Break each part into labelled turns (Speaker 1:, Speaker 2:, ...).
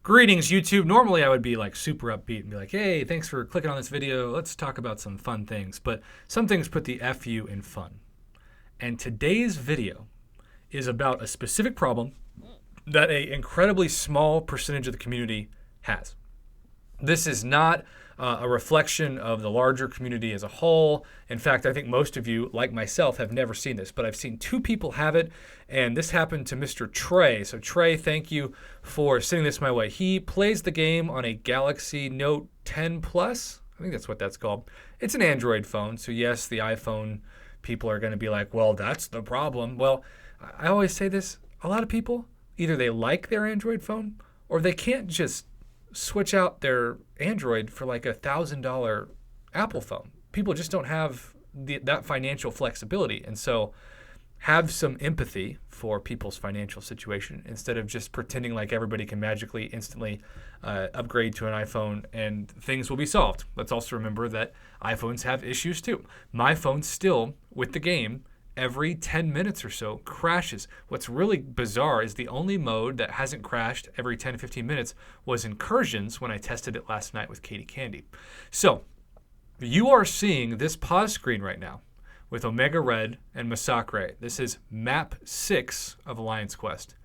Speaker 1: Greetings, YouTube. Normally I would be like super upbeat and be like, hey, thanks for clicking on this video. Let's talk about some fun things. But some things put the FU in fun. And today's video is about a specific problem that an incredibly small percentage of the community has. This is not a reflection of the larger community as a whole. In fact, I think most of you, like myself, have never seen this, but I've seen two people have it, and this happened to Mr. Trey. So Trey, thank you for sending this my way. He plays the game on a Galaxy Note 10 Plus. I think that's what that's called. It's an Android phone, so yes, the iPhone people are going to be like, well, that's the problem. Well, I always say this, a lot of people, either they like their Android phone or they can't just switch out their Android for like $1,000 Apple phone. People just don't have that financial flexibility. And so have some empathy for people's financial situation instead of just pretending like everybody can magically instantly upgrade to an iPhone and things will be solved. Let's also remember that iPhones have issues too. My phone still, with the game, every 10 minutes or so crashes. What's really bizarre is the only mode that hasn't crashed every 10 to 15 minutes was Incursions when I tested it last night with Katie Candy. So you are seeing this pause screen right now with Omega Red and Massacre. This is map 6 of Alliance Quest.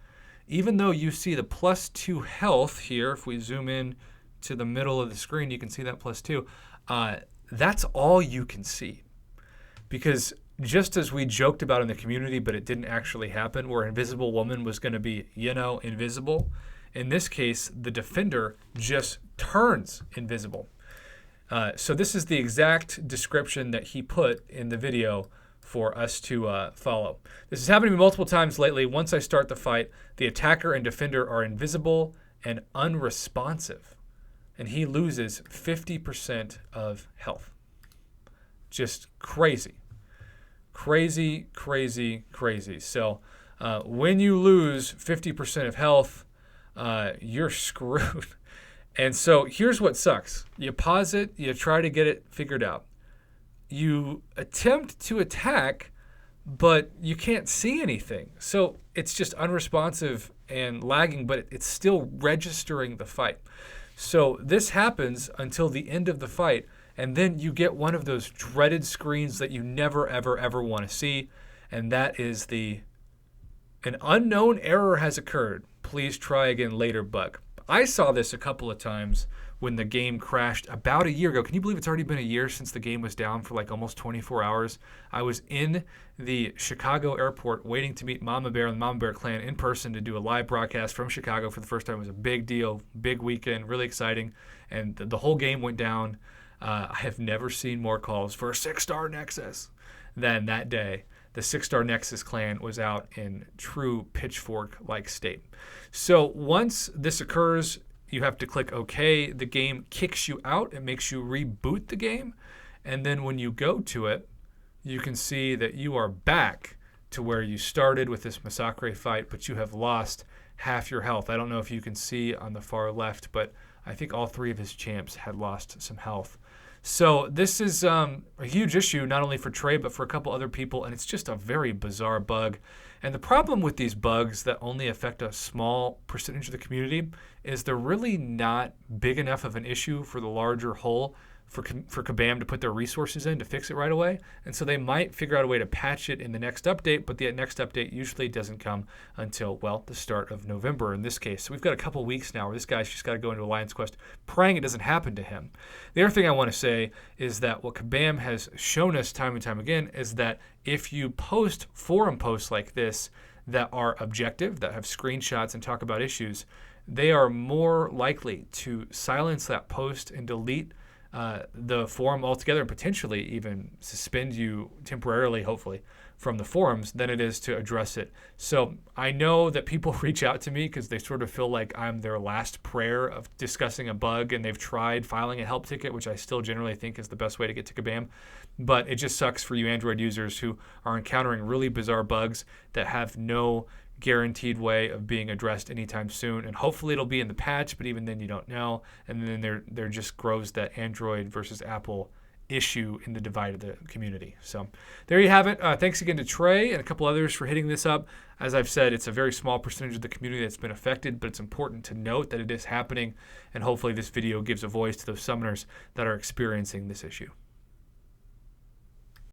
Speaker 1: Even though you see the +2 health here, if we zoom in to the middle of the screen, you can see that +2. That's all you can see. Because just as we joked about in the community, but it didn't actually happen, where Invisible Woman was going to be, invisible, in this case, the defender just turns invisible. So this is the exact description that he put in the video for us to follow. This has happened to me multiple times lately. Once I start the fight, the attacker and defender are invisible and unresponsive, and he loses 50% of health. Just crazy. Crazy, crazy, crazy. So when you lose 50% of health, you're screwed. And so here's what sucks. You pause it, you try to get it figured out. You attempt to attack, but you can't see anything. So it's just unresponsive and lagging, but it's still registering the fight. So this happens until the end of the fight, and then you get one of those dreaded screens that you never, ever, ever want to see, and that is an unknown error has occurred. Please try again later bug. I saw this a couple of times when the game crashed about a year ago. Can you believe it's already been a year since the game was down for like almost 24 hours? I was in the Chicago airport waiting to meet Mama Bear and the Mama Bear clan in person to do a live broadcast from Chicago for the first time. It was a big deal, big weekend, really exciting, and the whole game went down. I have never seen more calls for a 6-star Nexus than that day. The 6-star Nexus clan was out in true pitchfork-like state. So once this occurs, you have to click OK. The game kicks you out. It makes you reboot the game. And then when you go to it, you can see that you are back to where you started with this Massacre fight, but you have lost half your health. I don't know if you can see on the far left, but I think all 3 of his champs had lost some health. So this is a huge issue, not only for Trey, but for a couple other people, and it's just a very bizarre bug. And the problem with these bugs that only affect a small percentage of the community is they're really not big enough of an issue for the larger whole for Kabam to put their resources in to fix it right away. And so they might figure out a way to patch it in the next update, but the next update usually doesn't come until, well, the start of November in this case. So we've got a couple weeks now where this guy's just got to go into Alliance Quest praying it doesn't happen to him. The other thing I want to say is that what Kabam has shown us time and time again is that if you post forum posts like this that are objective, that have screenshots and talk about issues, they are more likely to silence that post and delete the forum altogether and potentially even suspend you temporarily, hopefully, from the forums than it is to address it. So I know that people reach out to me because they sort of feel like I'm their last prayer of discussing a bug, and they've tried filing a help ticket, which I still generally think is the best way to get to Kabam. But it just sucks for you Android users who are encountering really bizarre bugs that have no guaranteed way of being addressed anytime soon, and hopefully it'll be in the patch, but even then you don't know. And then there just grows that Android versus Apple issue in the divide of the community. So there you have it. Thanks again to Trey and a couple others for hitting this up. As I've said, it's a very small percentage of the community that's been affected, but it's important to note that it is happening, and hopefully this video gives a voice to those summoners that are experiencing this issue.